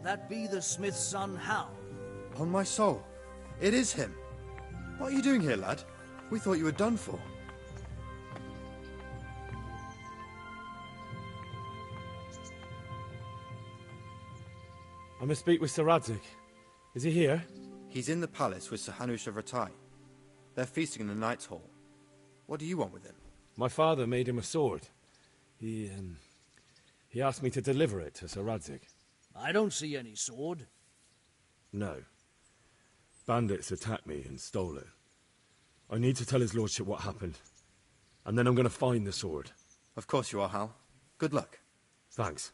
that be the smith's son, Hal? On my soul, it is him. What are you doing here, lad? We thought you were done for. I must speak with Sir Radzig. Is he here? He's in the palace with Sir Hanush of Rattay. They're feasting in the Knight's Hall. What do you want with him? My father made him a sword. He asked me to deliver it to Sir Radzig. I don't see any sword. No. Bandits attacked me and stole it. I need to tell his lordship what happened. And then I'm going to find the sword. Of course you are, Hal. Good luck. Thanks.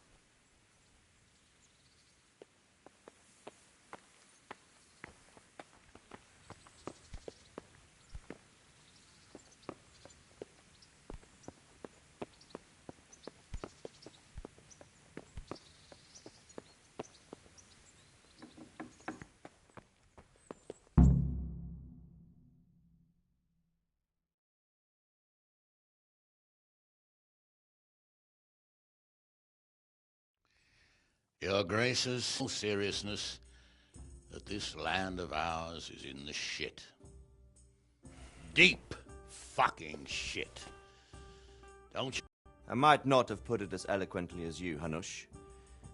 Your Grace's seriousness that this land of ours is in the shit. Deep fucking shit. Don't you? I might not have put it as eloquently as you, Hanush,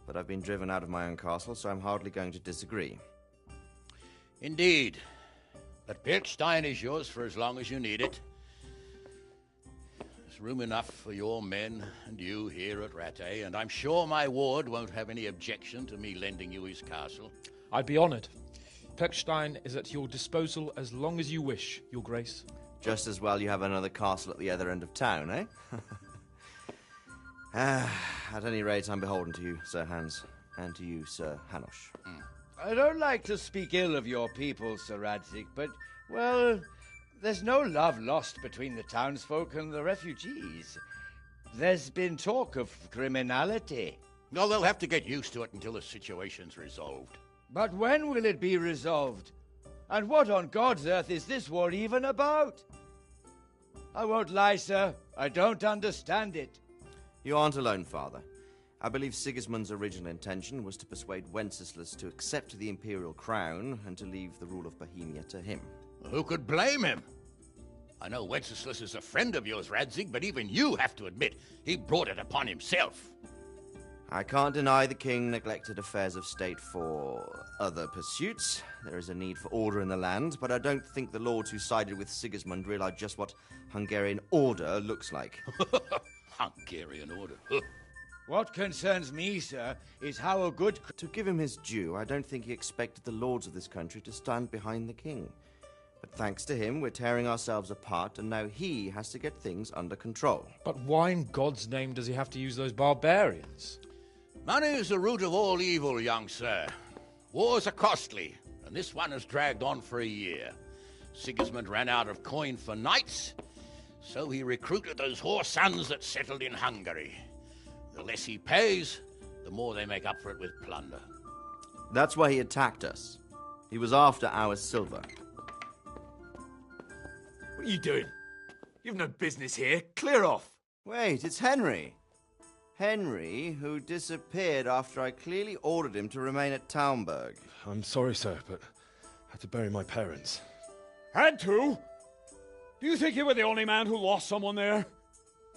but I've been driven out of my own castle, so I'm hardly going to disagree. Indeed. But Birkstein is yours for as long as you need it. There's room enough for your men and you here at Rattay, and I'm sure my ward won't have any objection to me lending you his castle. I'd be honoured. Birkstein is at your disposal as long as you wish, Your Grace. Just as well you have another castle at the other end of town, eh? At any rate, I'm beholden to you, Sir Hans, and to you, Sir Hanush. I don't like to speak ill of your people, Sir Radzig, but, well, there's no love lost between the townsfolk and the refugees. There's been talk of criminality. No, they'll have to get used to it until the situation's resolved. But when will it be resolved? And what on God's earth is this war even about? I won't lie, sir. I don't understand it. You aren't alone, Father. I believe Sigismund's original intention was to persuade Wenceslas to accept the imperial crown and to leave the rule of Bohemia to him. Who could blame him? I know Wenceslas is a friend of yours, Radzig, but even you have to admit he brought it upon himself. I can't deny the king neglected affairs of state for other pursuits. There is a need for order in the land, but I don't think the lords who sided with Sigismund realized just what Hungarian order looks like. Hungarian order? What concerns me, sir, is how a good... To give him his due, I don't think he expected the lords of this country to stand behind the king. But thanks to him, we're tearing ourselves apart, and now he has to get things under control. But why in God's name does he have to use those barbarians? Money is the root of all evil, young sir. Wars are costly, and this one has dragged on for a year. Sigismund ran out of coin for knights, so he recruited those whore sons that settled in Hungary. The less he pays, the more they make up for it with plunder. That's why he attacked us. He was after our silver. What are you doing? You've no business here. Clear off. Wait, it's Henry. Henry, who disappeared after I clearly ordered him to remain at Taumberg. I'm sorry, sir, but I had to bury my parents. Had to? Do you think you were the only man who lost someone there?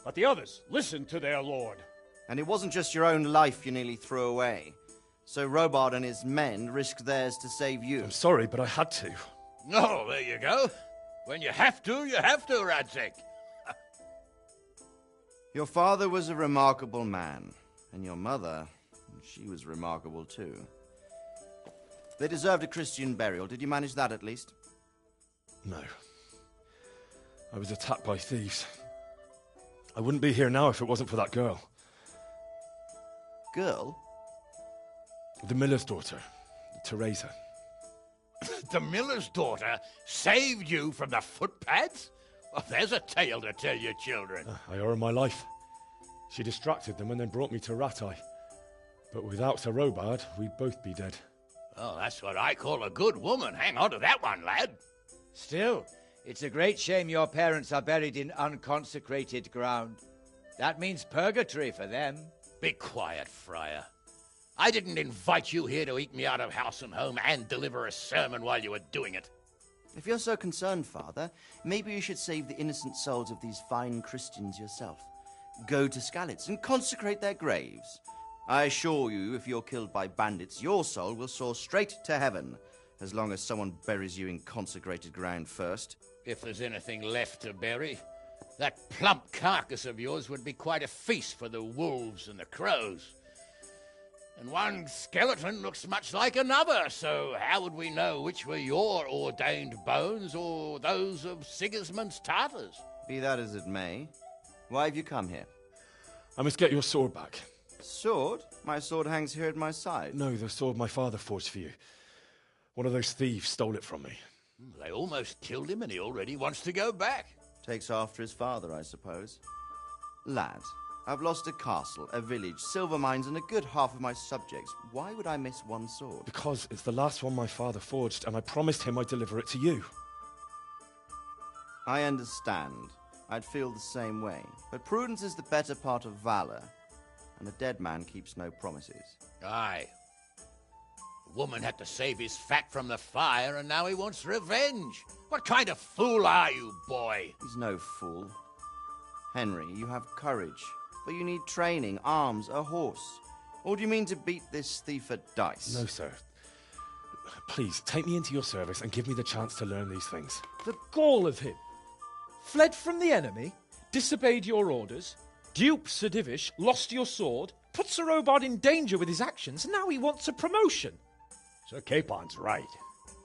But the others listened to their lord. And it wasn't just your own life you nearly threw away. So Robard and his men risked theirs to save you. I'm sorry, but I had to. Oh, there you go. When you have to, Radzig. Your father was a remarkable man, and your mother, she was remarkable too. They deserved a Christian burial. Did you manage that at least? No. I was attacked by thieves. I wouldn't be here now if it wasn't for that girl. Girl? The miller's daughter, Teresa. The miller's daughter saved you from the footpads? Well, there's a tale to tell your children. I owe her my life. She distracted them and then brought me to Rattay. But without Sir Robard, we'd both be dead. Oh, that's what I call a good woman. Hang on to that one, lad. Still, it's a great shame your parents are buried in unconsecrated ground. That means purgatory for them. Be quiet, Friar. I didn't invite you here to eke me out of house and home and deliver a sermon while you were doing it. If you're so concerned, Father, maybe you should save the innocent souls of these fine Christians yourself. Go to Skalitz and consecrate their graves. I assure you, if you're killed by bandits, your soul will soar straight to heaven, as long as someone buries you in consecrated ground first. If there's anything left to bury, that plump carcass of yours would be quite a feast for the wolves and the crows. And one skeleton looks much like another, so how would we know which were your ordained bones or those of Sigismund's Tartars? Be that as it may, why have you come here? I must get your sword back. Sword? My sword hangs here at my side. No, the sword my father forged for you. One of those thieves stole it from me. They almost killed him and he already wants to go back. Takes after his father, I suppose. Lad, I've lost a castle, a village, silver mines, and a good half of my subjects. Why would I miss one sword? Because it's the last one my father forged, and I promised him I'd deliver it to you. I understand. I'd feel the same way. But prudence is the better part of valor, and a dead man keeps no promises. Aye. The woman had to save his fat from the fire, and now he wants revenge. What kind of fool are you, boy? He's no fool. Henry, you have courage, but you need training, arms, a horse. Or do you mean to beat this thief at dice? No, sir. Please, take me into your service and give me the chance to learn these things. The gall of him. Fled from the enemy, disobeyed your orders, duped Sir Divish, lost your sword, put Sir Robard in danger with his actions, and now he wants a promotion. Sir Capon's right.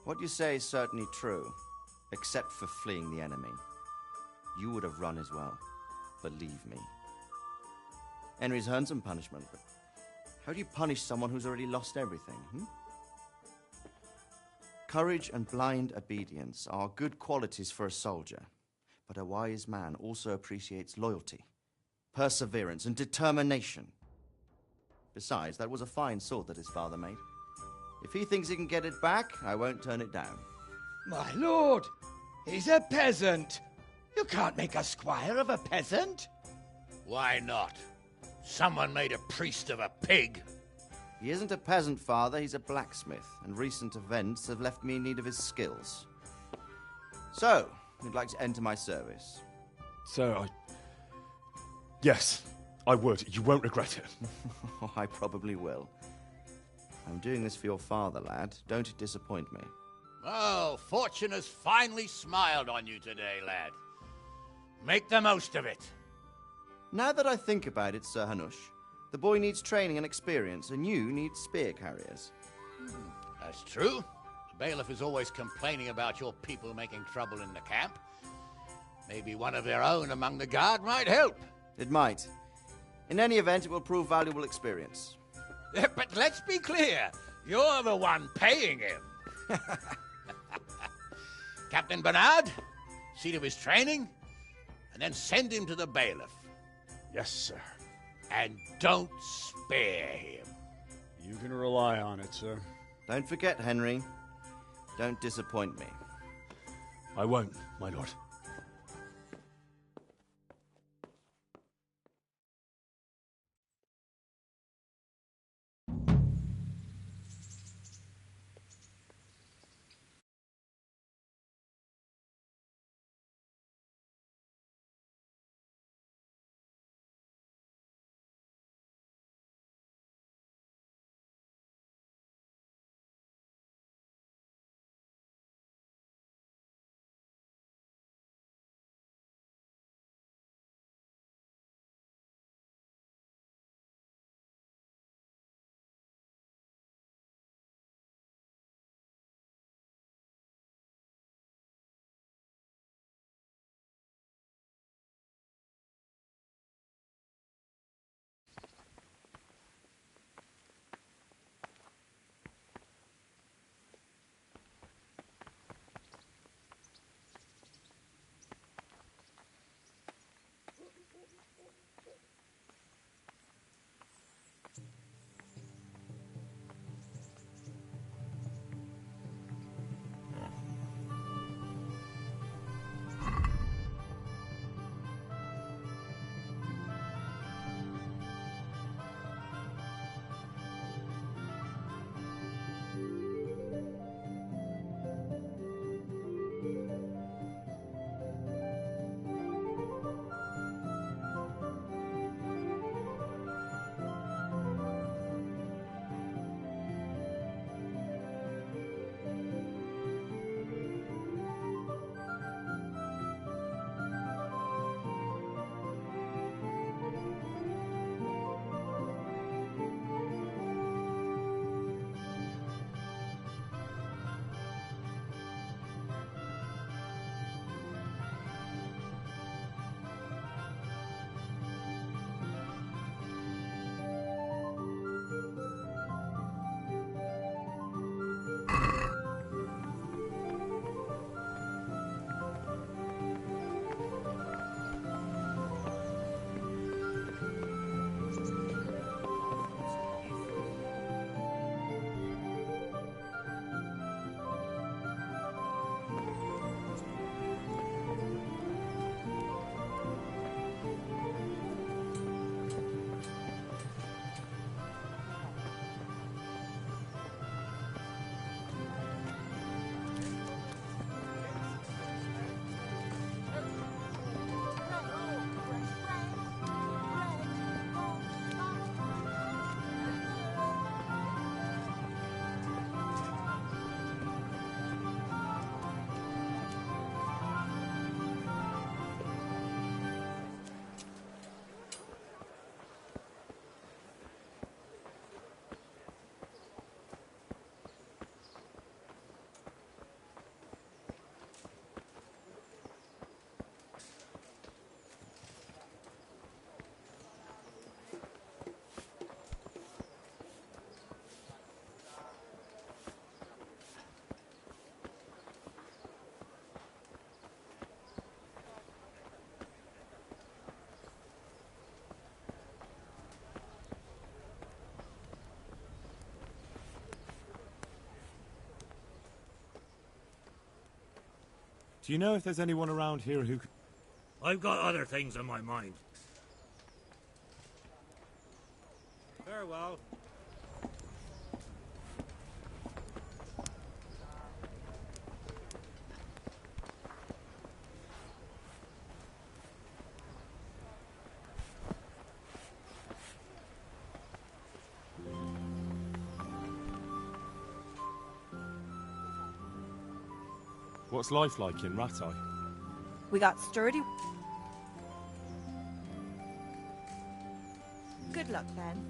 What you say is certainly true, except for fleeing the enemy. You would have run as well, believe me. Henry's earned some punishment, but how do you punish someone who's already lost everything, Courage and blind obedience are good qualities for a soldier, but a wise man also appreciates loyalty, perseverance, and determination. Besides, that was a fine sword that his father made. If he thinks he can get it back, I won't turn it down. My lord, he's a peasant. You can't make a squire of a peasant. Why not? Someone made a priest of a pig. He isn't a peasant, Father, he's a blacksmith, and recent events have left me in need of his skills. So, you'd like to enter my service? Sir, Yes, I would. You won't regret it. Oh, I probably will. I'm doing this for your father, lad. Don't disappoint me. Oh, fortune has finally smiled on you today, lad. Make the most of it. Now that I think about it, Sir Hanush, the boy needs training and experience, and you need spear carriers. That's true. The bailiff is always complaining about your people making trouble in the camp. Maybe one of their own among the guard might help. It might. In any event, it will prove valuable experience. But let's be clear. You're the one paying him. Captain Bernard, see to his training, and then send him to the bailiff. Yes, sir. And don't spare him. You can rely on it, sir. Don't forget, Henry. Don't disappoint me. I won't, my lord. Do you know if there's anyone around here who... I've got other things on my mind. Farewell. What's life like in Rattay? We got sturdy. Good luck, then.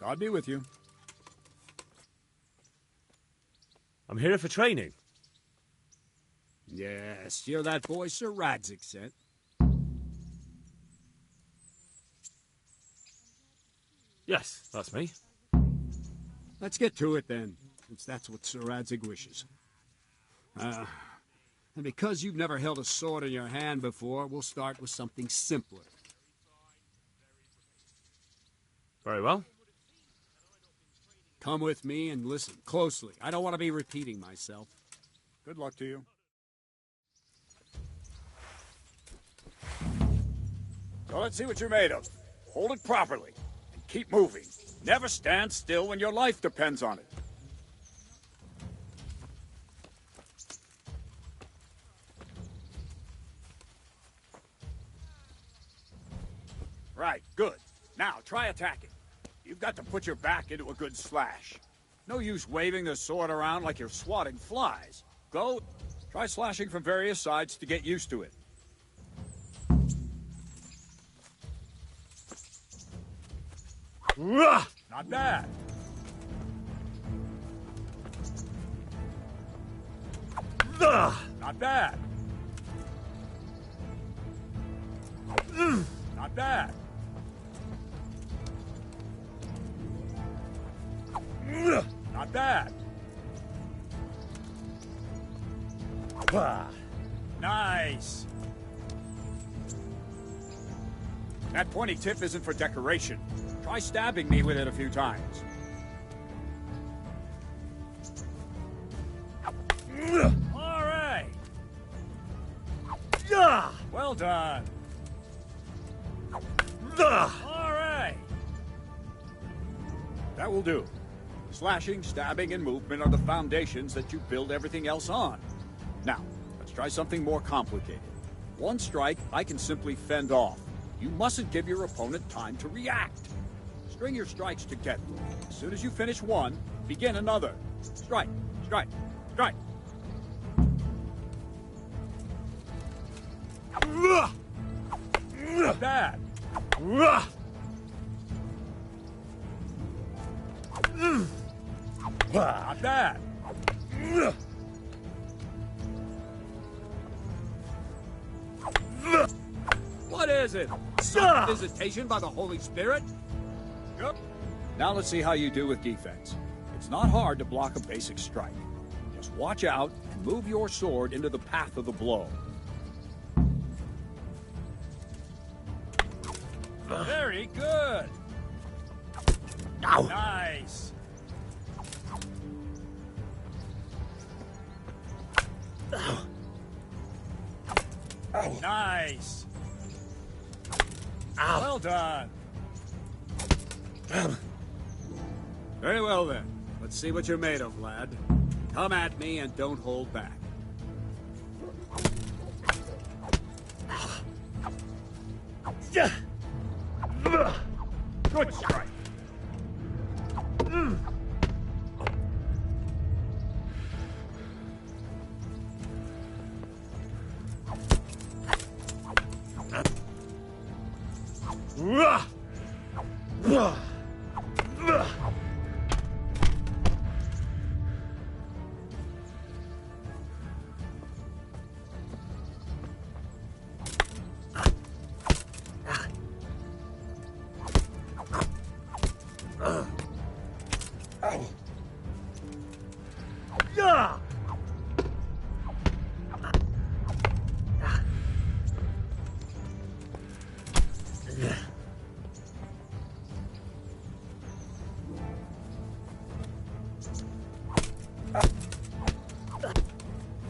God be with you. I'm here for training. Yes, you're that boy Sir Radzig sent. Yes, that's me. Let's get to it then, since that's what Sir Radzig wishes. And because you've never held a sword in your hand before, we'll start with something simpler. Very well. Come with me and listen closely. I don't want to be repeating myself. Good luck to you. So let's see what you're made of. Hold it properly and keep moving. Never stand still when your life depends on it. Right, good. Now, try attacking. You've got to put your back into a good slash. No use waving the sword around like you're swatting flies. Go, try slashing from various sides to get used to it. Not bad. Not bad. Not bad. Not bad. Nice. That pointy tip isn't for decoration. Try stabbing me with it a few times. All right. Well done. All right. That will do. Slashing, stabbing, and movement are the foundations that you build everything else on. Now, let's try something more complicated. One strike, I can simply fend off. You mustn't give your opponent time to react. String your strikes together. As soon as you finish one, begin another. Strike, strike, strike. Not bad. Not bad. What is it? Some visitation by the Holy Spirit? Yep. Now let's see how you do with defense. It's not hard to block a basic strike. Just watch out and move your sword into the path of the blow. Very good. Ow. Nice. Ow. Ow. Nice. Ow. Well done. Very well then. Let's see what you're made of, lad. Come at me and don't hold back. Good strike.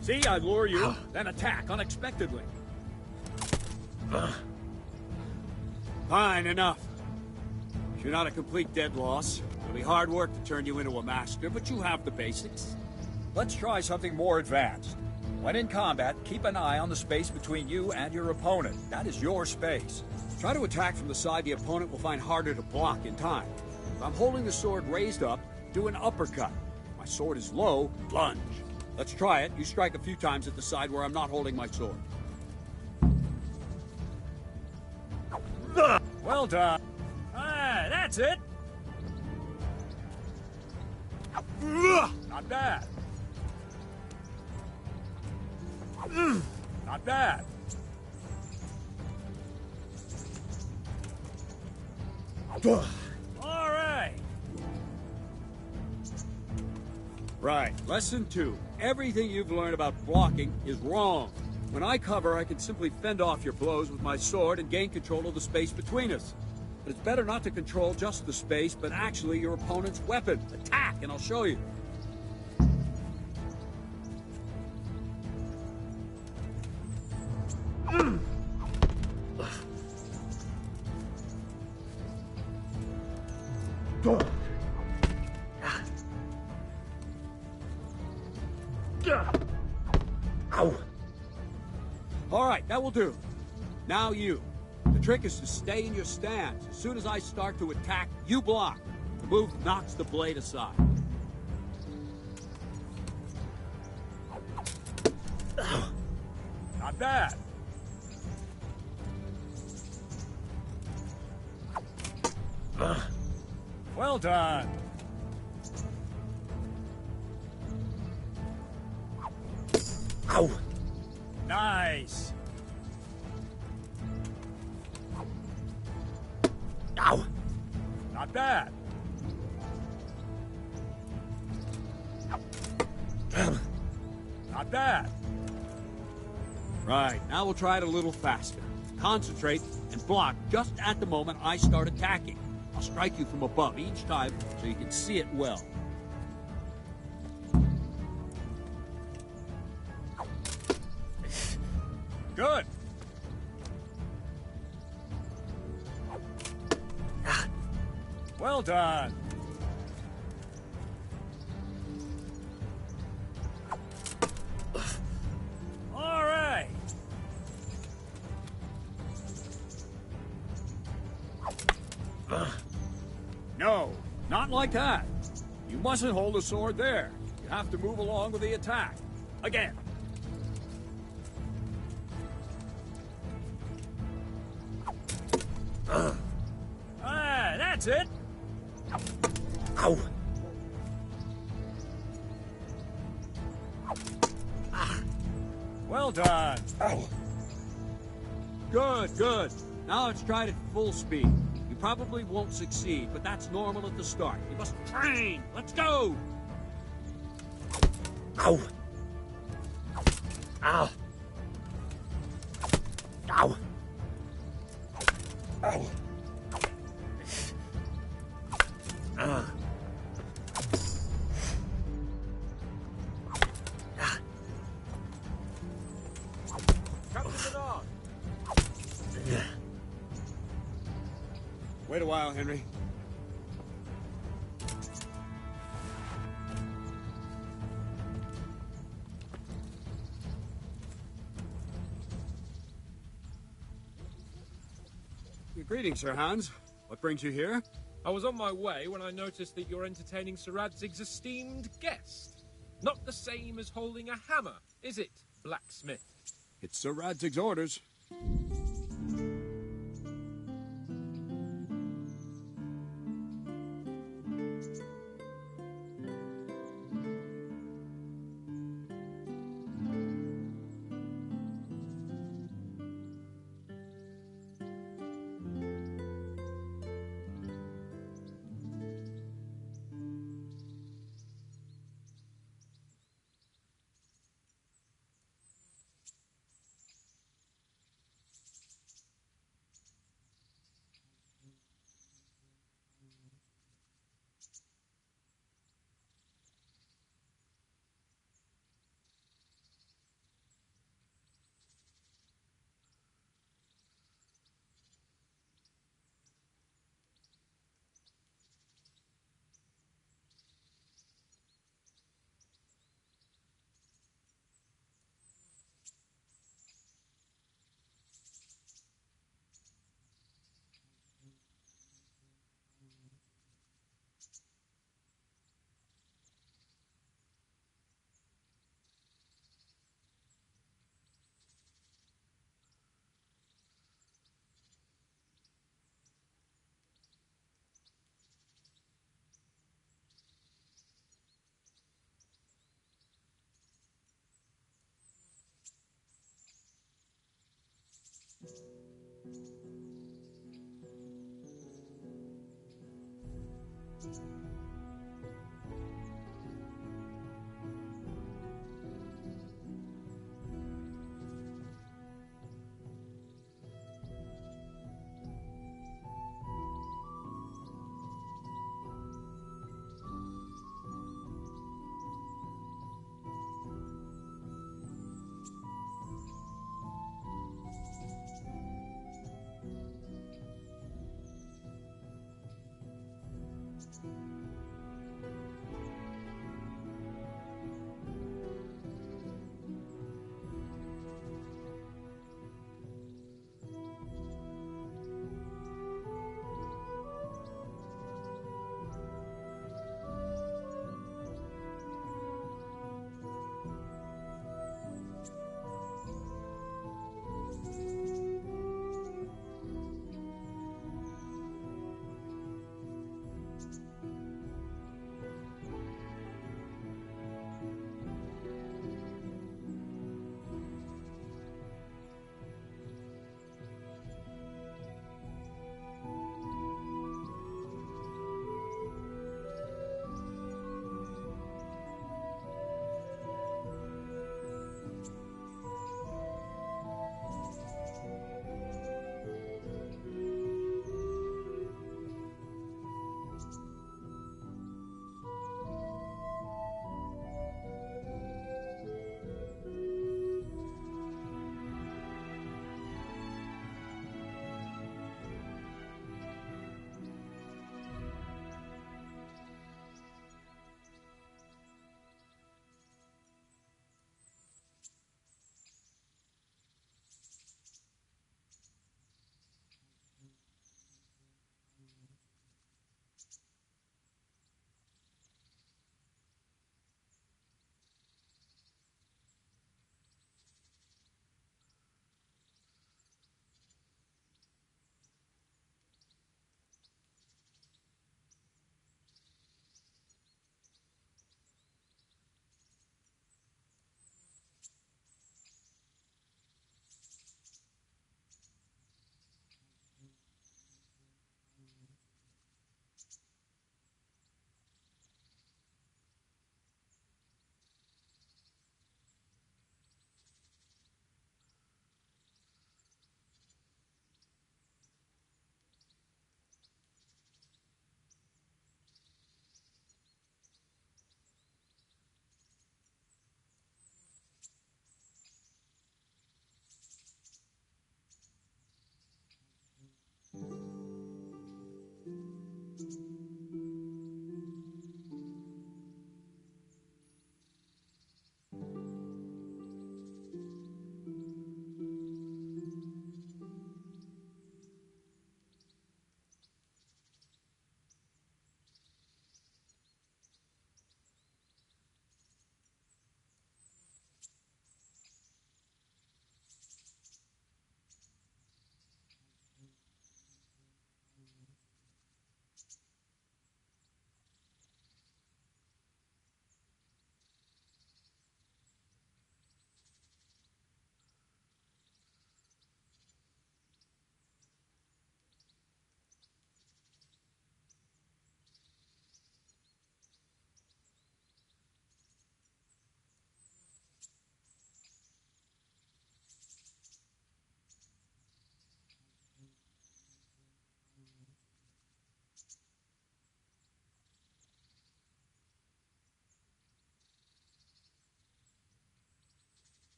See, I lure you, then attack unexpectedly. Fine, enough. You're not a complete dead loss. It'll be hard work to turn you into a master, but you have the basics. Let's try something more advanced. When in combat, keep an eye on the space between you and your opponent. That is your space. Try to attack from the side the opponent will find harder to block in time. If I'm holding the sword raised up, do an uppercut. If my sword is low, lunge. Let's try it. You strike a few times at the side where I'm not holding my sword. Well done. Ah, that's it. Not bad. Not bad. All right. Right. Lesson 2. Everything you've learned about blocking is wrong. When I cover, I can simply fend off your blows with my sword and gain control of the space between us. But it's better not to control just the space, but actually your opponent's weapon. Attack, and I'll show you. Ow. All right, that will do. Now you. To trick is to stay in your stance. As soon as I start to attack, you block. The move knocks the blade aside. Not bad. Well done. Ow! Nice. Ow! Not bad. Not bad. Right, now we'll try it a little faster. Concentrate and block just at the moment I start attacking. I'll strike you from above each time so you can see it well. Good. Well done. All right. No, not like that. You mustn't hold the sword there. You have to move along with the attack. Again. That's it. Ow! Well done. Ow! Good, good. Now let's try it at full speed. You probably won't succeed, but that's normal at the start. You must train. Let's go. Ow! Ow! Ow! Ow! Wait a while, Henry. Greetings, Sir Hans. What brings you here? I was on my way when I noticed that you're entertaining Sir Radzig's esteemed guest. Not the same as holding a hammer, is it, blacksmith? It's Sir Radzig's orders.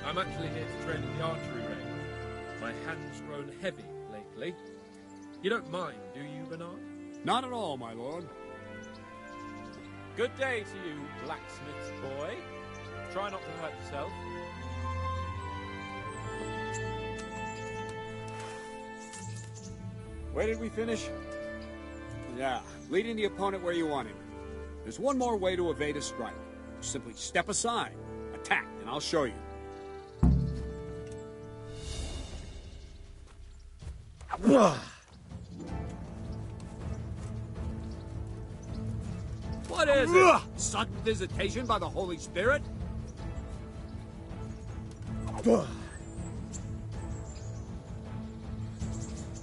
I'm actually here to train at the archery range. My hand's grown heavy lately. You don't mind, do you, Bernard? Not at all, my lord. Good day to you, blacksmith's boy. Try not to hurt yourself. Where did we finish? Yeah, leading the opponent where you want him. There's one more way to evade a strike. Simply step aside, attack, and I'll show you. What is it? Sudden visitation by the Holy Spirit?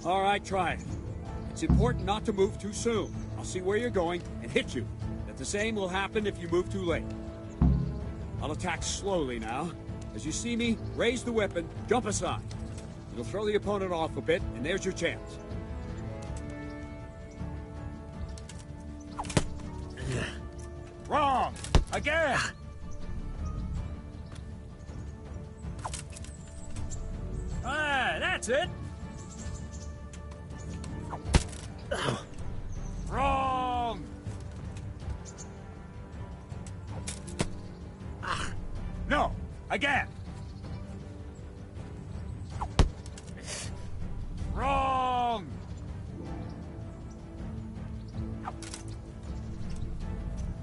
All right, try it. It's important not to move too soon. I'll see where you're going and hit you. But the same will happen if you move too late. I'll attack slowly now. As you see me, raise the weapon, jump aside. It'll throw the opponent off a bit, and there's your chance. Wrong! Again! Ah, that's it! Wrong! No! Again! Wrong!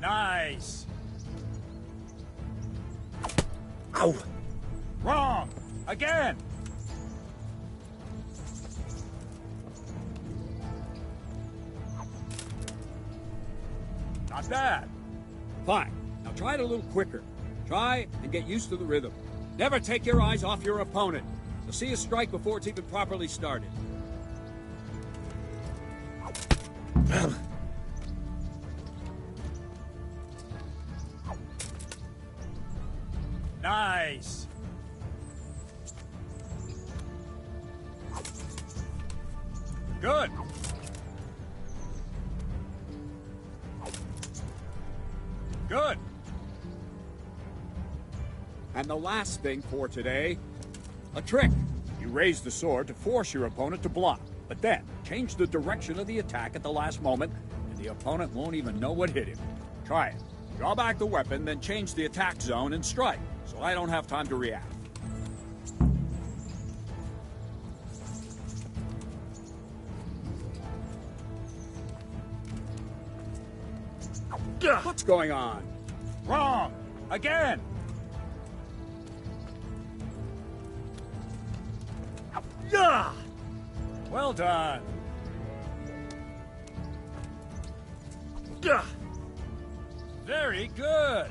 Nice! Ow! Wrong! Again! Not bad. Fine. Now try it a little quicker. Try and get used to the rhythm. Never take your eyes off your opponent. You'll see a strike before it's even properly started. Nice. Good. Good. And the last thing for today, a trick. You raise the sword to force your opponent to block, but then change the direction of the attack at the last moment, and the opponent won't even know what hit him. Try it. Draw back the weapon, then change the attack zone and strike, so I don't have time to react. What's going on? Wrong! Again! Well done! Very good!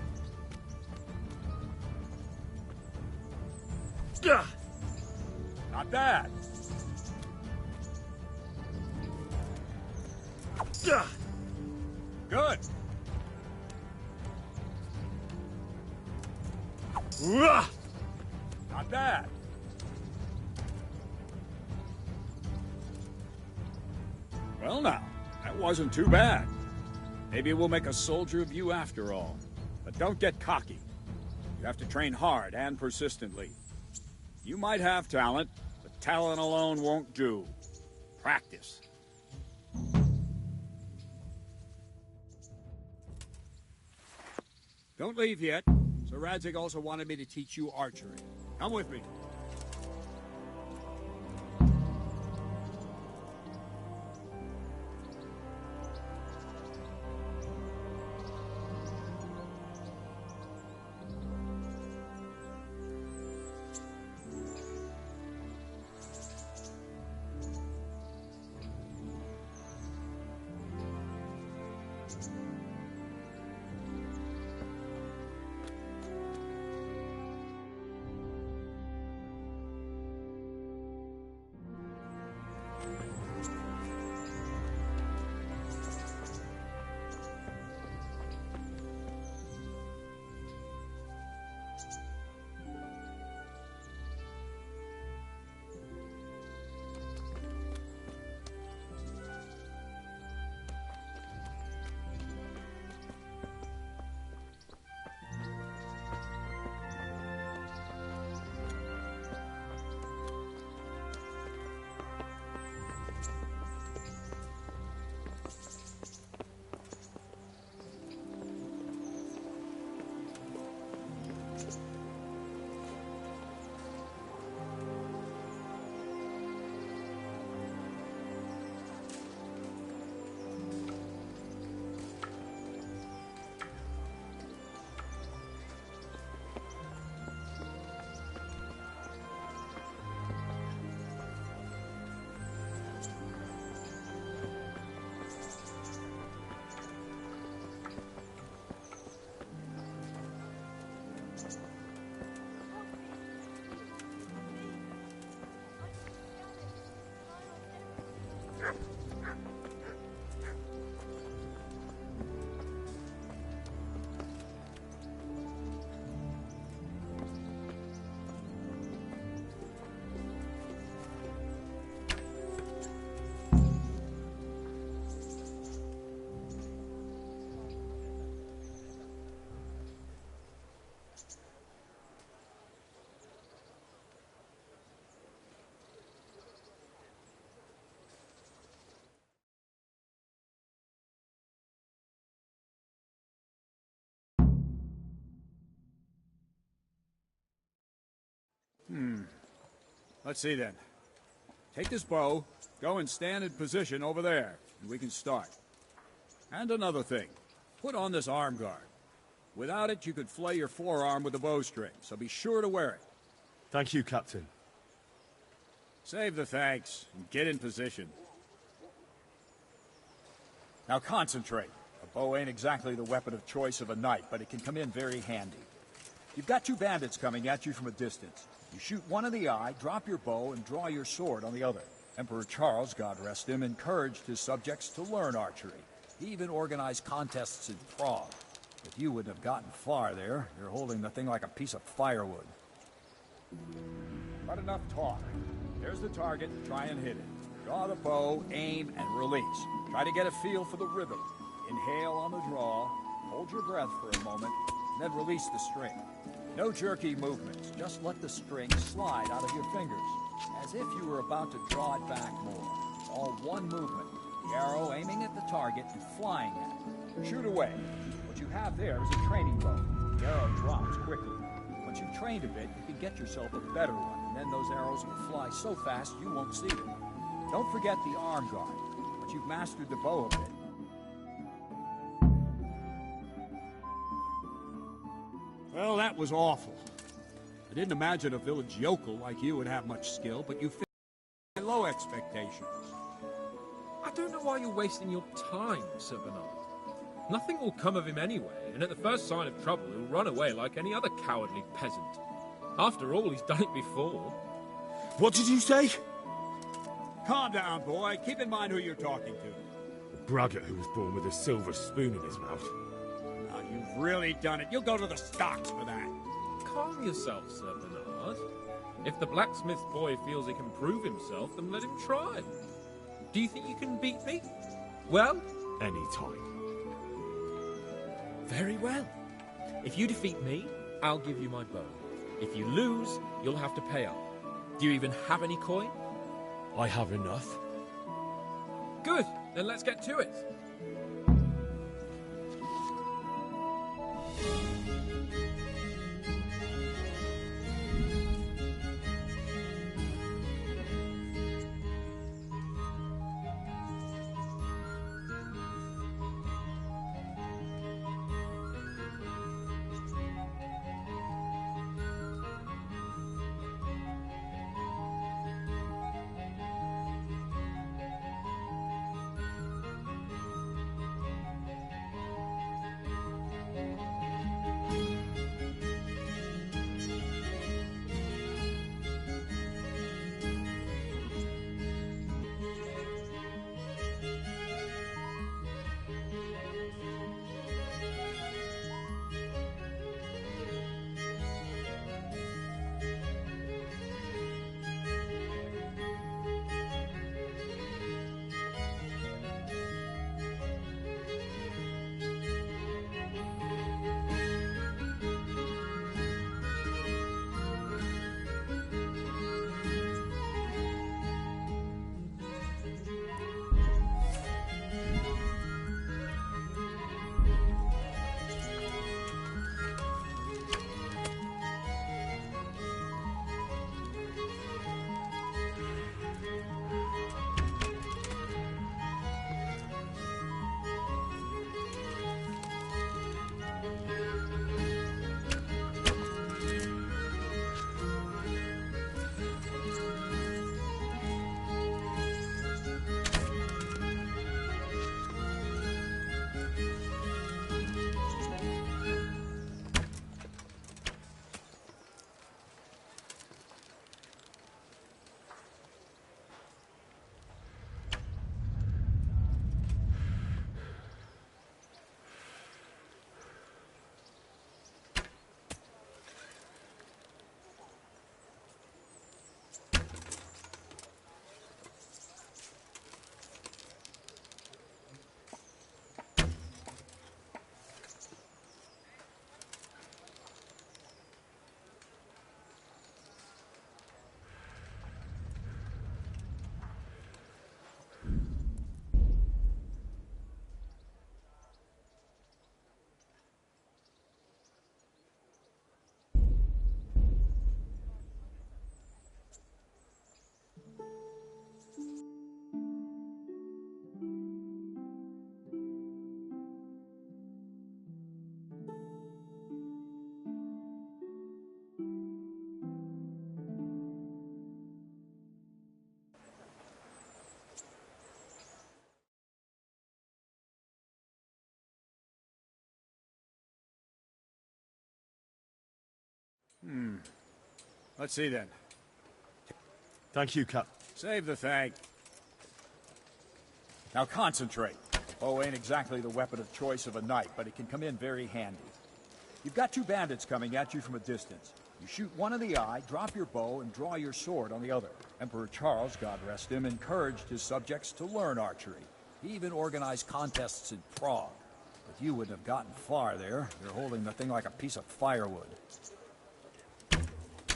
Not bad! Good! Not bad! Well now, that wasn't too bad. Maybe we'll make a soldier of you after all. But don't get cocky. You have to train hard and persistently. You might have talent, but talent alone won't do. Practice. Don't leave yet. Sir Radzig also wanted me to teach you archery. Come with me. Let's see then. Take this bow, go and stand in position over there, and we can start. And another thing, put on this arm guard. Without it, you could flay your forearm with a bowstring, so be sure to wear it. Thank you, Captain. Save the thanks, and get in position. Now concentrate. A bow ain't exactly the weapon of choice of a knight, but it can come in very handy. You've got two bandits coming at you from a distance. You shoot one in the eye, drop your bow, and draw your sword on the other. Emperor Charles, God rest him, encouraged his subjects to learn archery. He even organized contests in Prague. But you wouldn't have gotten far there. You're holding the thing like a piece of firewood. But enough talk. There's the target. Try and hit it. Draw the bow, aim, and release. Try to get a feel for the rhythm. Inhale on the draw, hold your breath for a moment, then release the string. No jerky movements, just let the string slide out of your fingers, as if you were about to draw it back more. All one movement, the arrow aiming at the target and flying at it. Shoot away. What you have there is a training bow. The arrow drops quickly. Once you've trained a bit, you can get yourself a better one, and then those arrows will fly so fast you won't see them. Don't forget the arm guard. Once you've mastered the bow a bit, well, that was awful. I didn't imagine a village yokel like you would have much skill, but you fit my low expectations. I don't know why you're wasting your time, Sir Bernard. Nothing will come of him anyway, and at the first sign of trouble, he'll run away like any other cowardly peasant. After all, he's done it before. What did you say? Calm down, boy. Keep in mind who you're talking to. The braggart who was born with a silver spoon in his mouth. Now, you've really done it. You'll go to the stocks for that. Calm yourself, Sir Bernard. If the blacksmith boy feels he can prove himself, then let him try. Do you think you can beat me? Well? Any time. Very well. If you defeat me, I'll give you my bow. If you lose, you'll have to pay up. Do you even have any coin? I have enough. Good, then let's get to it. Let's see then. Thank you, Cap. Save the thank. Now concentrate. Bow ain't exactly the weapon of choice of a knight, but it can come in very handy. You've got two bandits coming at you from a distance. You shoot one in the eye, drop your bow, and draw your sword on the other. Emperor Charles, God rest him, encouraged his subjects to learn archery. He even organized contests in Prague. But you wouldn't have gotten far there. You're holding the thing like a piece of firewood.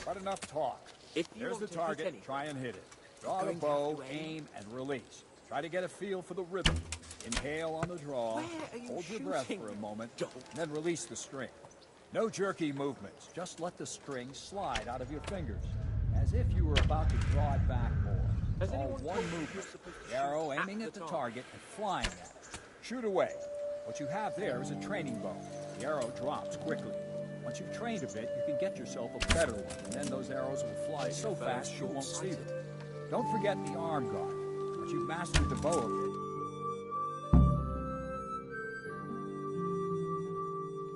But enough talk. There's the target. Try and hit it. Draw the bow, aim, and release. Try to get a feel for the rhythm. Inhale on the draw. Hold your breath for a moment, and then release the string. No jerky movements. Just let the string slide out of your fingers, as if you were about to draw it back more. It's all one movement. The arrow aiming at the target and flying at it. Shoot away. What you have there is a training bow. The arrow drops quickly. Once you've trained a bit, you can get yourself a better one, and then those arrows will fly so fast you won't see them. Don't forget the arm guard. Once you've mastered the bow a bit.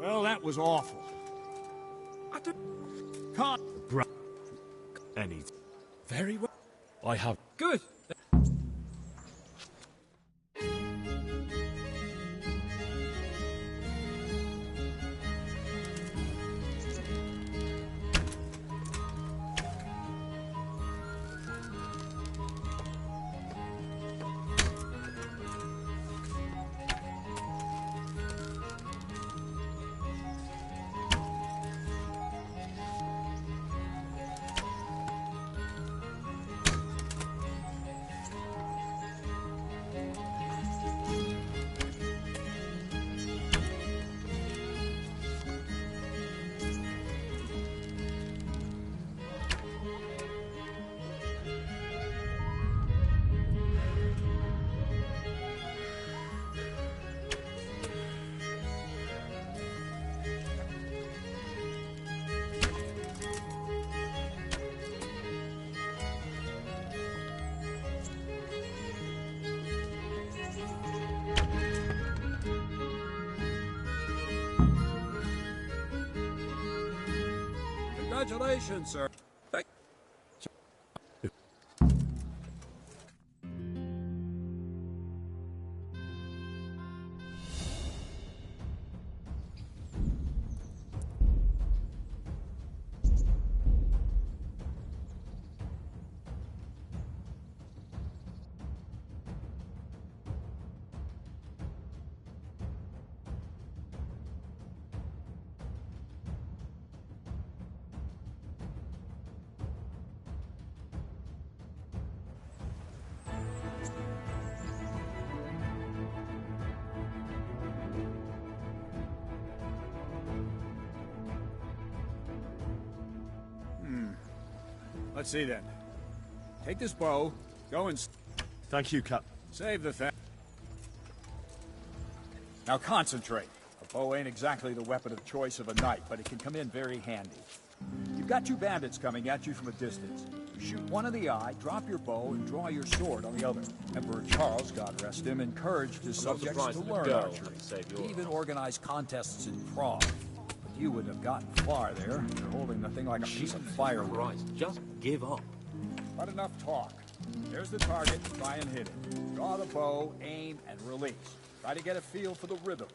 Well, that was awful. Can't. Any. Very well. I have. Good. Congratulations, sir. Let's see then. Take this bow, go and... Thank you, Cap. Save the thing. Now concentrate. A bow ain't exactly the weapon of choice of a knight, but it can come in very handy. You've got two bandits coming at you from a distance. You shoot one in the eye, drop your bow, and draw your sword on the other. Emperor Charles, God rest him, encouraged his subjects to learn archery. He even organized contests in Prague. But you wouldn't have gotten far there. You're holding the thing like a piece of firewood. Just give up. But enough talk. There's the target. Try and hit it. Draw the bow, aim, and release. Try to get a feel for the rhythm.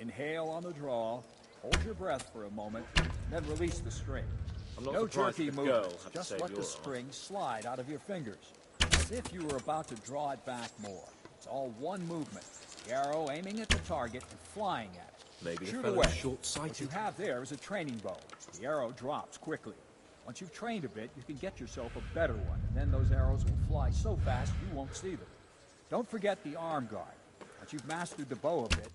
Inhale on the draw. Hold your breath for a moment, then release the string. No jerky movements. Just let the string slide out of your fingers, as if you were about to draw it back more. It's all one movement. The arrow aiming at the target and flying at it. Maybe Shoot the away. fellow's short-sighted. What you have there is a training bow. The arrow drops quickly. Once you've trained a bit, you can get yourself a better one, and then those arrows will fly so fast you won't see them. Don't forget the arm guard. Once you've mastered the bow a bit,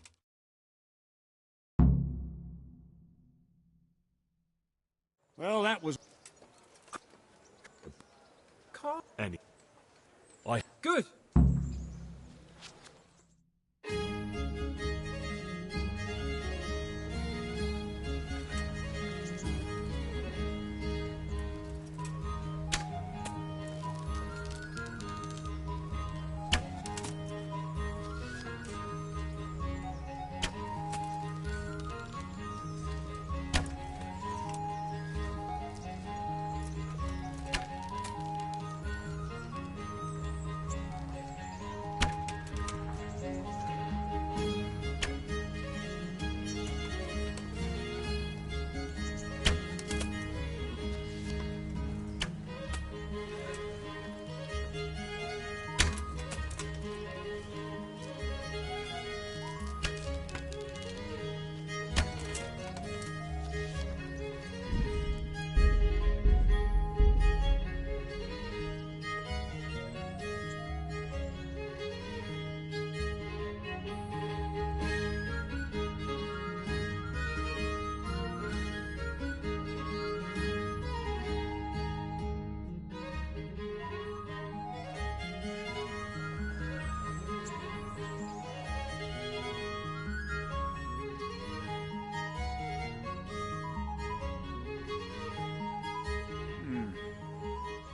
well, that was... Any. Good.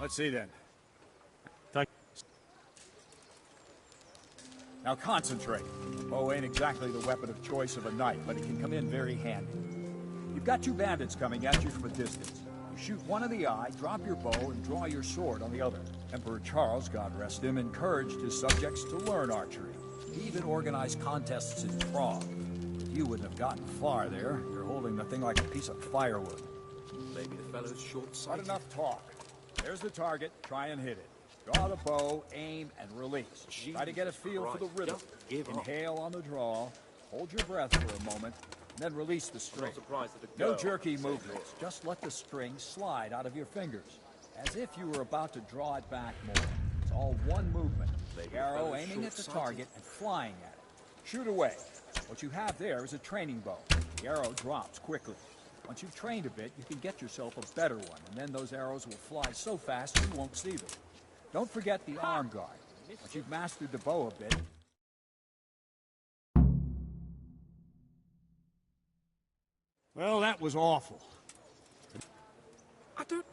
Let's see then. Thank Now concentrate. The bow ain't exactly the weapon of choice of a knight, but it can come in very handy. You've got two bandits coming at you from a distance. You shoot one in the eye, drop your bow, and draw your sword on the other. Emperor Charles, God rest him, encouraged his subjects to learn archery. He even organized contests in Prague. You wouldn't have gotten far there. You're holding the thing like a piece of firewood. Maybe the fellow's short-sighted. Not enough talk. There's the target. Try and hit it. Draw the bow, aim, and release. Try to get a feel for the rhythm. Inhale on the draw. Hold your breath for a moment, and then release the string. No jerky movements. Just let the string slide out of your fingers, as if you were about to draw it back more. It's all one movement. The arrow aiming at the target and flying at it. Shoot away. What you have there is a training bow. The arrow drops quickly. Once you've trained a bit, you can get yourself a better one, and then those arrows will fly so fast you won't see them. Don't forget the arm guard. Once you've mastered the bow a bit... Well, that was awful. I don't...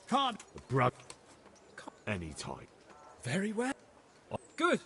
Can't... Brug. Any time. Very well. Good.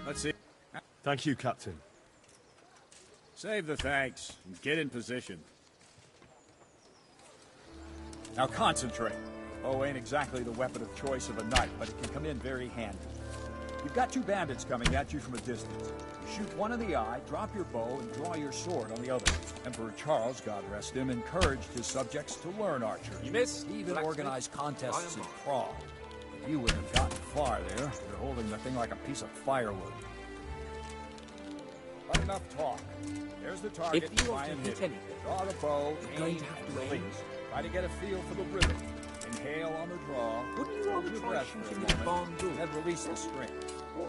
Let's see. Thank you, Captain. Save the thanks and get in position. Now concentrate. Bow ain't exactly the weapon of choice of a knight, but it can come in very handy. You've got two bandits coming at you from a distance. You shoot one in the eye, drop your bow, and draw your sword on the other. Emperor Charles, God rest him, encouraged his subjects to learn archery. You missed. He even organized contests in Prague. But you wouldn't have gotten far there. You're holding the thing like a piece of firewood. Not enough talk. There's the target. If you Try want and to hit hit it. anything, Draw the bow, you're going aim, to have and to aim. release. Try to get a feel for the rhythm. Inhale on the draw. Wouldn't you Hold rather your try breath for a shooting at moment, Barn Door? then release the string.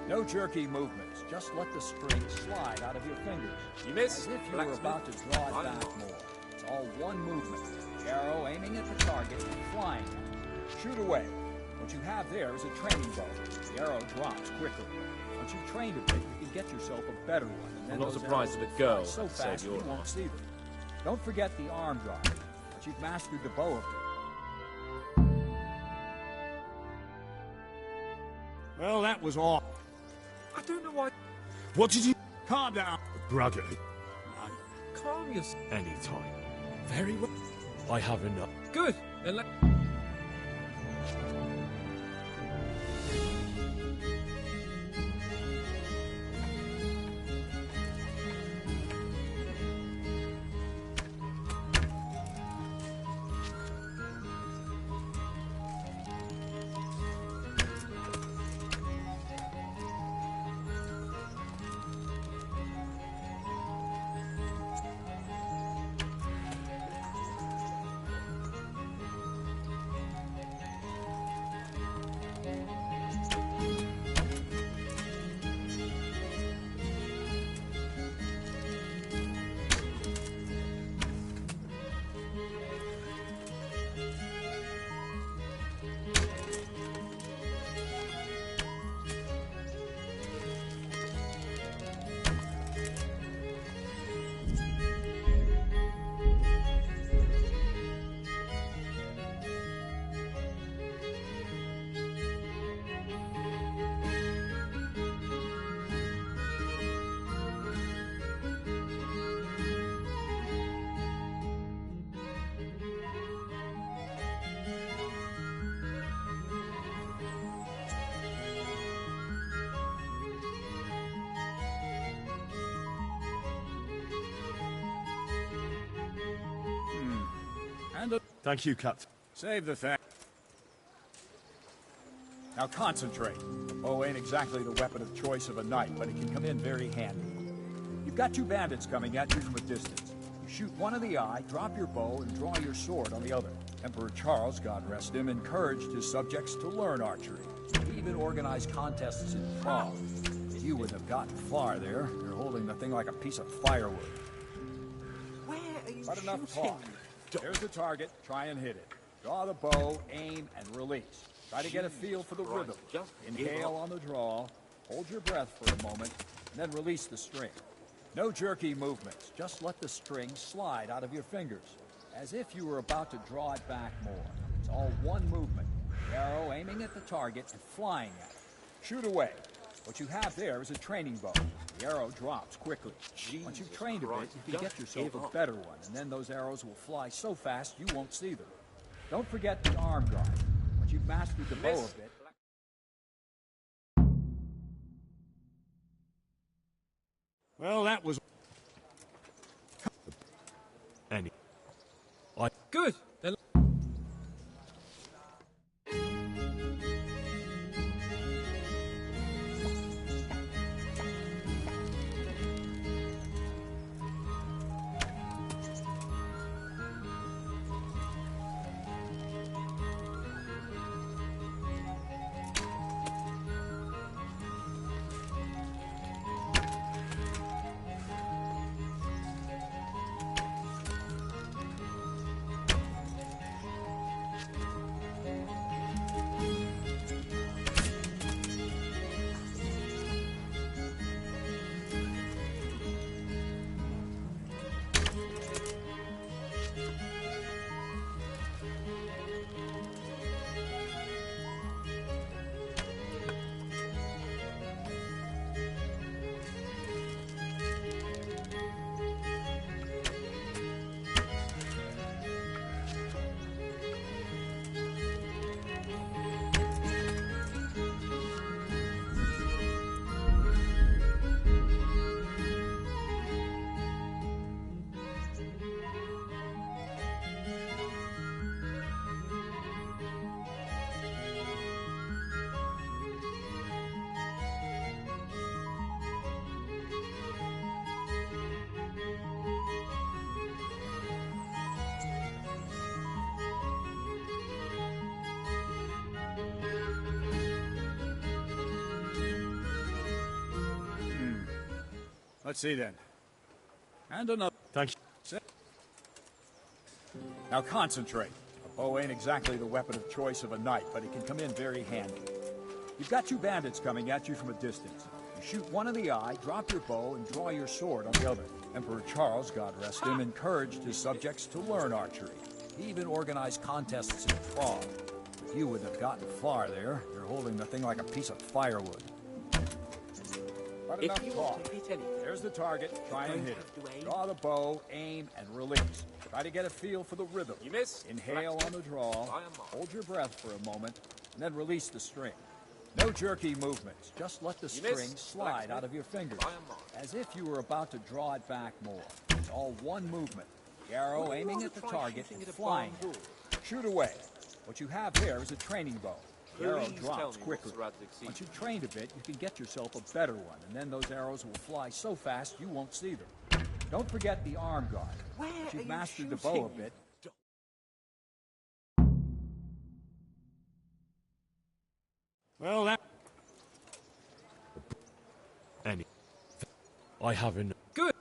No jerky movements. Just let the string slide out of your fingers. You missed. As if you were about to draw it back more. It's all one movement. The arrow aiming at the target and flying at it. Shoot away. What you have there is a training bow. The arrow drops quickly. Once you've trained a bit, you can get yourself a better one. And then I'm not those surprised arrows that a girl will fly so would save fast your you won't life. see them. Don't forget the arm guard. Once you've mastered the bow a bit. Well, that was awful. I don't know why. What did you... Calm down. Brugger. Calm yourself. Any time. Very well. I have enough. Good. Then let... Thank you, Captain. Save the thing. Now concentrate. The bow ain't exactly the weapon of choice of a knight, but it can come in very handy. You've got 2 bandits coming at you from a distance. You shoot one in the eye, drop your bow, and draw your sword on the other. Emperor Charles, God rest him, encouraged his subjects to learn archery. He even organized contests in Prague. You wouldn't have gotten far there. You're holding the thing like a piece of firewood. Where are you But enough shooting? talk. There's the target. Try and hit it. Draw the bow, aim, and release. Try to get a feel for the rhythm. Inhale on the draw, hold your breath for a moment, and then release the string. No jerky movements. Just let the string slide out of your fingers, as if you were about to draw it back more. It's all one movement. The arrow aiming at the target and flying at it. Shoot away. What you have there is a training bow. The arrow drops quickly. Once you've trained a bit, you can get yourself a better one, and then those arrows will fly so fast you won't see them. Don't forget the arm guard. Once you've mastered the bow a bit... Well, that was... Any. Good. Then Let's see then. And another. Thank you. Now concentrate. A bow ain't exactly the weapon of choice of a knight, but it can come in very handy. You've got 2 bandits coming at you from a distance. You shoot one in the eye, drop your bow, and draw your sword on the other. Emperor Charles, God rest him, encouraged his subjects to learn archery. He even organized contests in Prague. But you wouldn't have gotten far there. You're holding the thing like a piece of firewood. But enough talk. There's the target. Try and hit it. Draw the bow, aim, and release. Try to get a feel for the rhythm. You miss. Inhale on the draw. Hold your breath for a moment, and then release the string. No jerky movements. Just let the string slide out of your fingers, as if you were about to draw it back more. It's all one movement. The arrow aiming at the target and flying at it. Shoot away. What you have there is a training bow. The arrow drops quickly. Once you've trained a bit, you can get yourself a better one, and then those arrows will fly so fast you won't see them. Don't forget the arm guard. Where Once are you've you mastered the bow a bit... Well, that... Any. I haven't. good.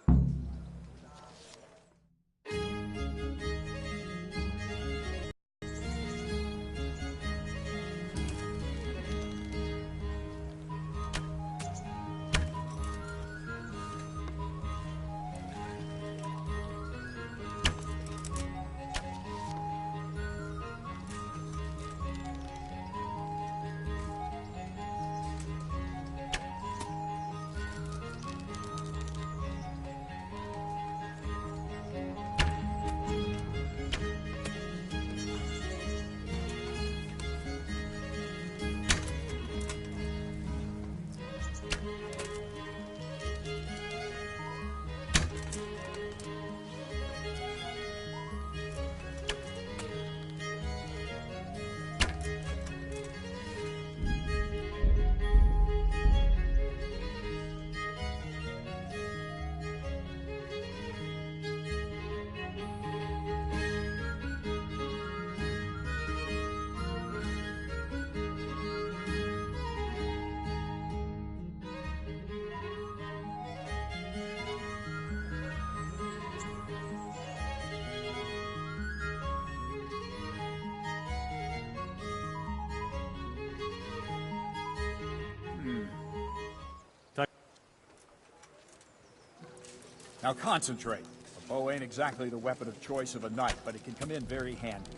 Now concentrate. A bow ain't exactly the weapon of choice of a knight, but it can come in very handy.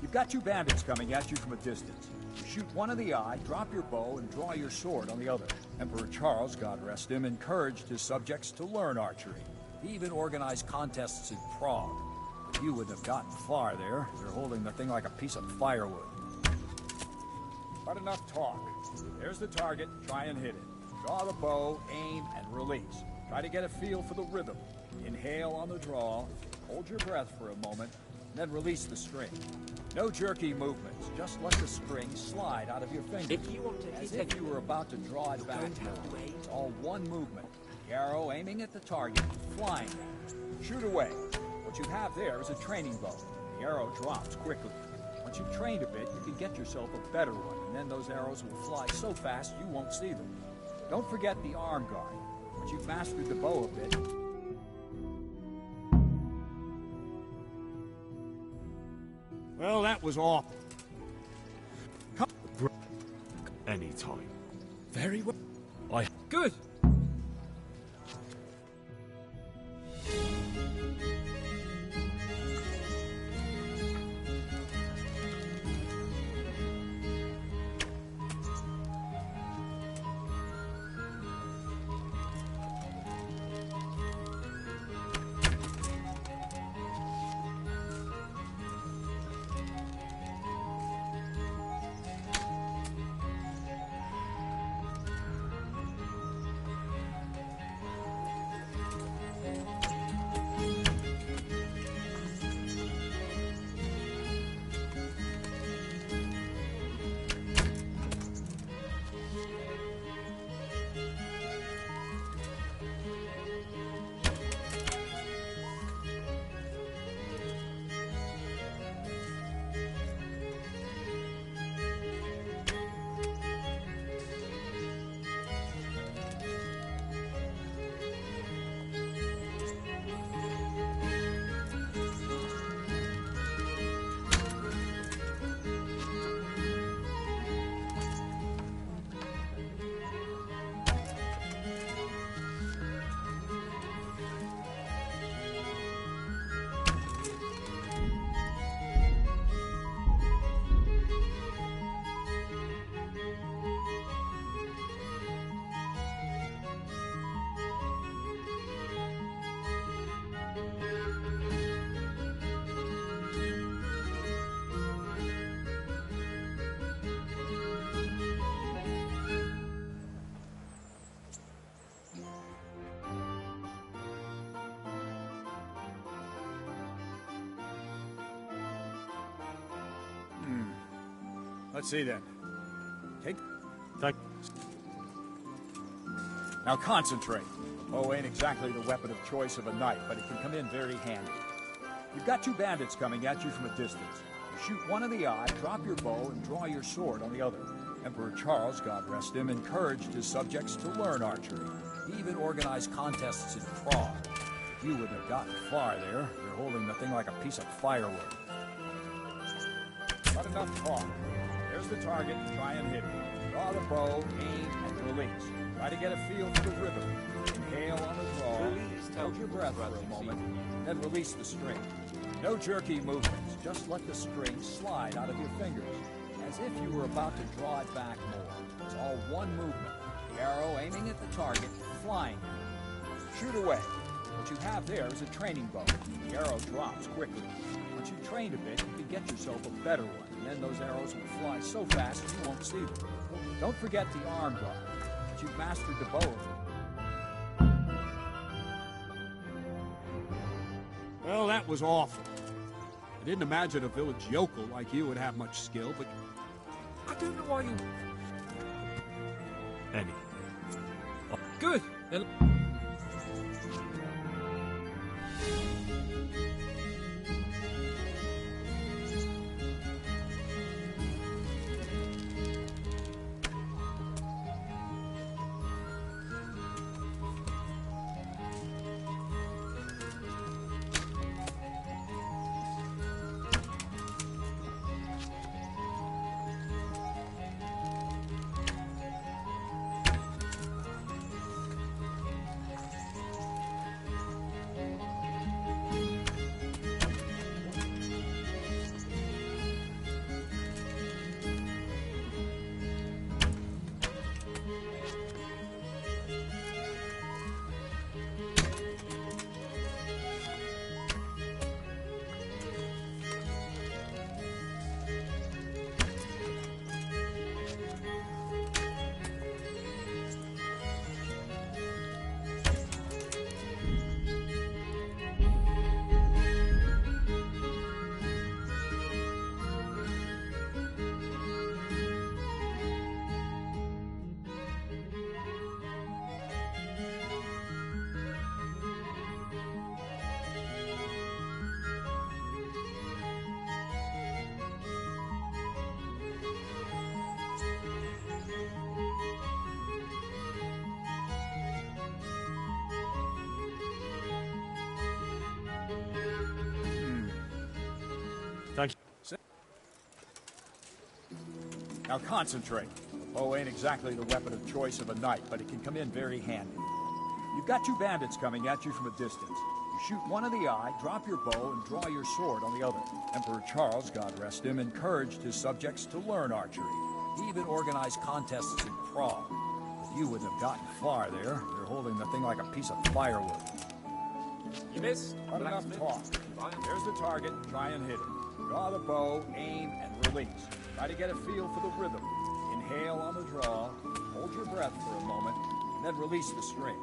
You've got two bandits coming at you from a distance. You shoot one in the eye, drop your bow, and draw your sword on the other. Emperor Charles, God rest him, encouraged his subjects to learn archery. He even organized contests in Prague. If you wouldn't have gotten far there, you're holding the thing like a piece of firewood. But enough talk. There's the target, try and hit it. Draw the bow, aim, and release. Try to get a feel for the rhythm. Inhale on the draw, hold your breath for a moment, and then release the string. No jerky movements, just let the string slide out of your fingers. If you want to as hit if you were about to draw it back. It's all one movement. The arrow aiming at the target, flying. Shoot away. What you have there is a training bow. The arrow drops quickly. Once you've trained a bit, you can get yourself a better one, and then those arrows will fly so fast you won't see them. Don't forget the arm guard. Once you've mastered the bow a bit, well, that was awful. Anytime. Very well. I... Good. Let's see then. Take... Thank... Now concentrate. A bow ain't exactly the weapon of choice of a knight, but it can come in very handy. You've got two bandits coming at you from a distance. You shoot one in the eye, drop your bow, and draw your sword on the other. Emperor Charles, God rest him, encouraged his subjects to learn archery. He even organized contests in Prague. If you wouldn't have gotten far there, you're holding the thing like a piece of firewood. Not enough talk. There's the target, try and hit it. Draw the bow, aim, and release. Try to get a feel for the rhythm. Inhale on the draw, hold your breath for a moment, then release the string. No jerky movements, just let the string slide out of your fingers, as if you were about to draw it back more. It's all one movement. The arrow aiming at the target, flying. Shoot away. What you have there is a training bow. The arrow drops quickly. Once you've trained a bit, you can get yourself a better one, and then those arrows will fly so fast you won't see them. Don't forget the arm guard. Once you've mastered the bow. Well, that was awful. I didn't imagine a village yokel like you would have much skill, but I don't know why you... Any. Good. Now concentrate. A bow ain't exactly the weapon of choice of a knight, but it can come in very handy. You've got two bandits coming at you from a distance. You shoot one in the eye, drop your bow, and draw your sword on the other. Emperor Charles, God rest him, encouraged his subjects to learn archery. He even organized contests in Prague. But you wouldn't have gotten far there. You're holding the thing like a piece of firewood. You missed. Not enough talk. There's the target. Try and hit it. Draw the bow, aim, and release. Try to get a feel for the rhythm. Inhale on the draw, hold your breath for a moment, and then release the string.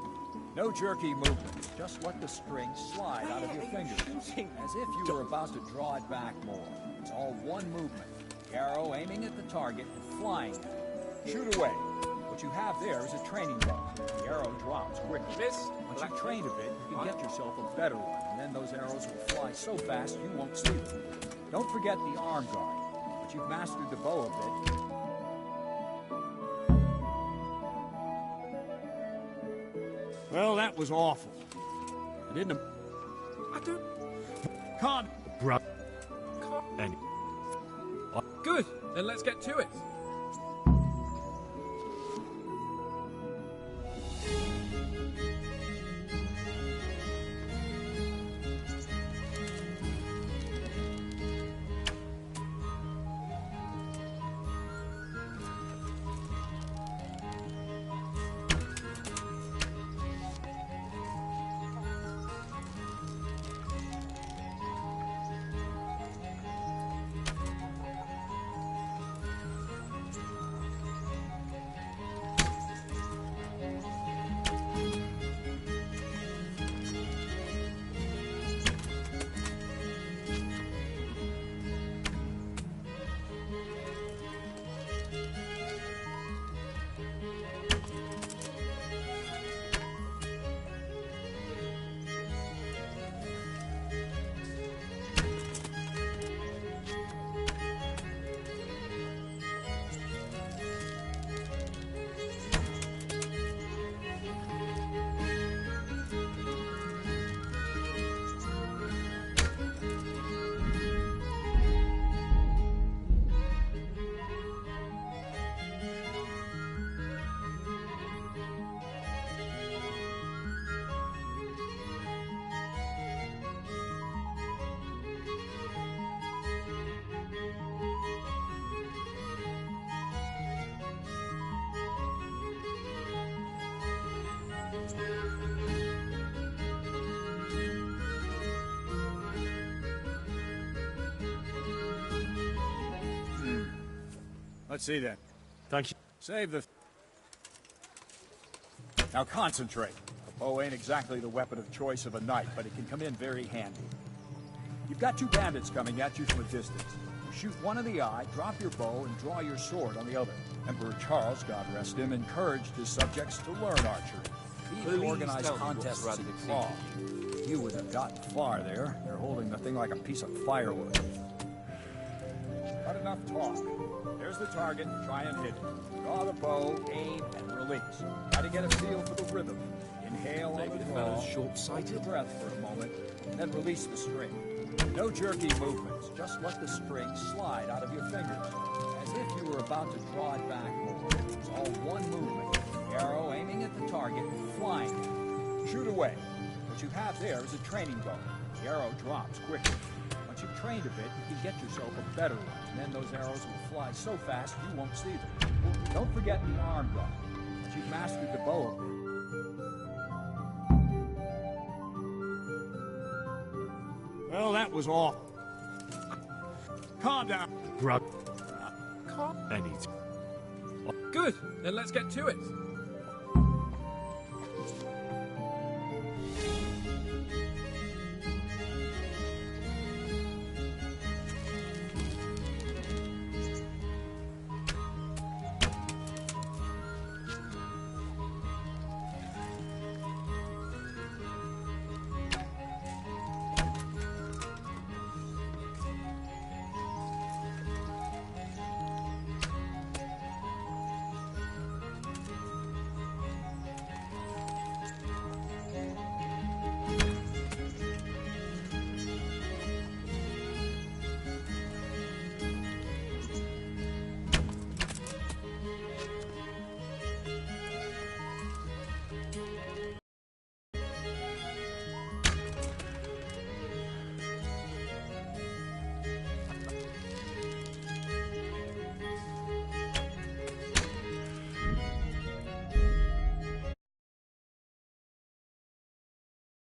No jerky movements, just let the string slide out of your fingers, as if you were about to draw it back more. It's all one movement. The arrow aiming at the target and flying at it. Shoot away. What you have there is a training bow. The arrow drops quickly. Once you've trained a bit, you can get yourself a better one, and then those arrows will fly so fast you won't see them. Don't forget the arm guard. Once you've mastered the bow a bit, well, that was awful. I didn't... I don't... Can't... Bruh. Any. Good. Then let's get to it. Let's see then. Thank you. Save the... Now concentrate. A bow ain't exactly the weapon of choice of a knight, but it can come in very handy. You've got two bandits coming at you from a distance. You shoot one in the eye, drop your bow, and draw your sword on the other. Emperor Charles, God rest him, encouraged his subjects to learn archery. He even organized contests in Prague. You wouldn't have gotten far there. They're holding the thing like a piece of firewood. Not enough talk. There's the target. Try and hit it. Draw the bow, aim, and release. Try to get a feel for the rhythm. Inhale on the draw. Hold your breath for a moment, and then release the string. No jerky movements. Just let the string slide out of your fingers, as if you were about to draw it back more. It's all one movement. The arrow aiming at the target and flying at it. Shoot away. What you have there is a training bow. The arrow drops quickly. Once you've trained a bit, you can get yourself a better one, and then those arrows will fly so fast you won't see them. Don't forget the arm guard. Once you've mastered the bow a bit, well, that was awful. Calm down. Bruh. Calm. Any. Good. Then let's get to it.